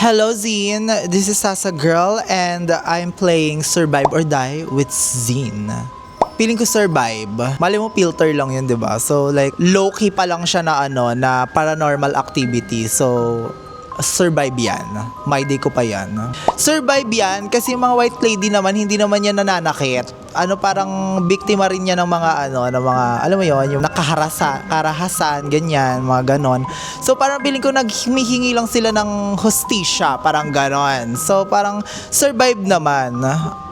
Hello Zine, this is Sasa Girl and I'm playing Survive or Die with Zine. Feeling ko survive. Mali mo filter lang yun, 'di ba? So like low-key pa lang siya na na paranormal activity. So survive yan. My day ko pa yan. Survive yan kasi yung mga white lady naman hindi naman yan nananakit. Parang biktima rin yan ng mga ng mga alam mo yon, yung karahasan, ganyan, mga ganon. So parang feeling ko naghihingi lang sila ng hustisya, parang ganon. So parang survive naman.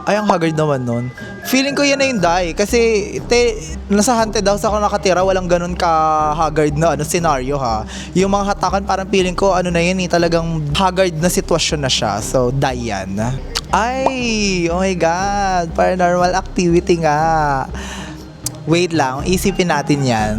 Ay, ang haggard naman nun. Feeling ko yan na yung die. Kasi, nasa haunted house ako nakatira, walang ganun ka-haggard na scenario ha. Yung mga hatakan, parang feeling ko, na yan talagang haggard na sitwasyon na siya. So, die yan. Ay, oh my God, paranormal activity nga. Wait lang, isipin natin yan.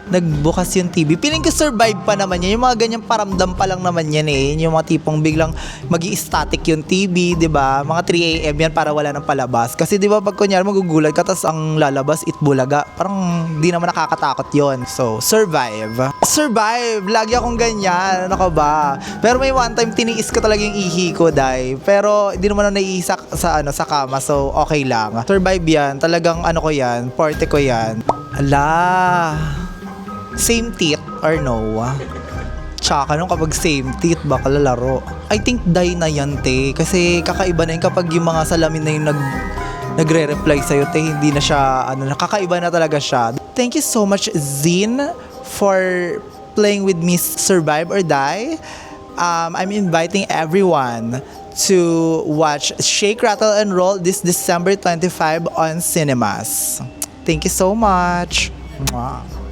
Nagbukas yung TV. Feeling ko survive pa naman yan. Yung mga ganyang paramdam pa lang naman yan eh. Yung mga tipong biglang magi-static yung TV, 'di ba? Mga 3 AM yan para wala nang palabas. Kasi 'di ba pag kunyari magugulat ka tas ang lalabas itbulaga, parang di naman nakakatakot yon. So, survive. Survive! Lagi akong ganyan. Ano ka ba? Pero may one time tiniis ko talaga yung ihi ko, dai. Pero di naman ako naiisak sa kama. So, okay lang. Survive yan. Talagang ko yan. Forte ko yan. Ala. Same teeth or no? Tsaka nung kapag same teeth, baka lalaro. I think die na yan, te. Kasi kakaiba na yun kapag yung mga salamin na yung nagre-reply sa'yo, te. Hindi na siya, nakakaiba na talaga siya. Thank you so much, Zine, for playing with me Survive or Die. I'm inviting everyone to watch Shake, Rattle, and Roll this December 25 on cinemas. Thank you so much. Mwah.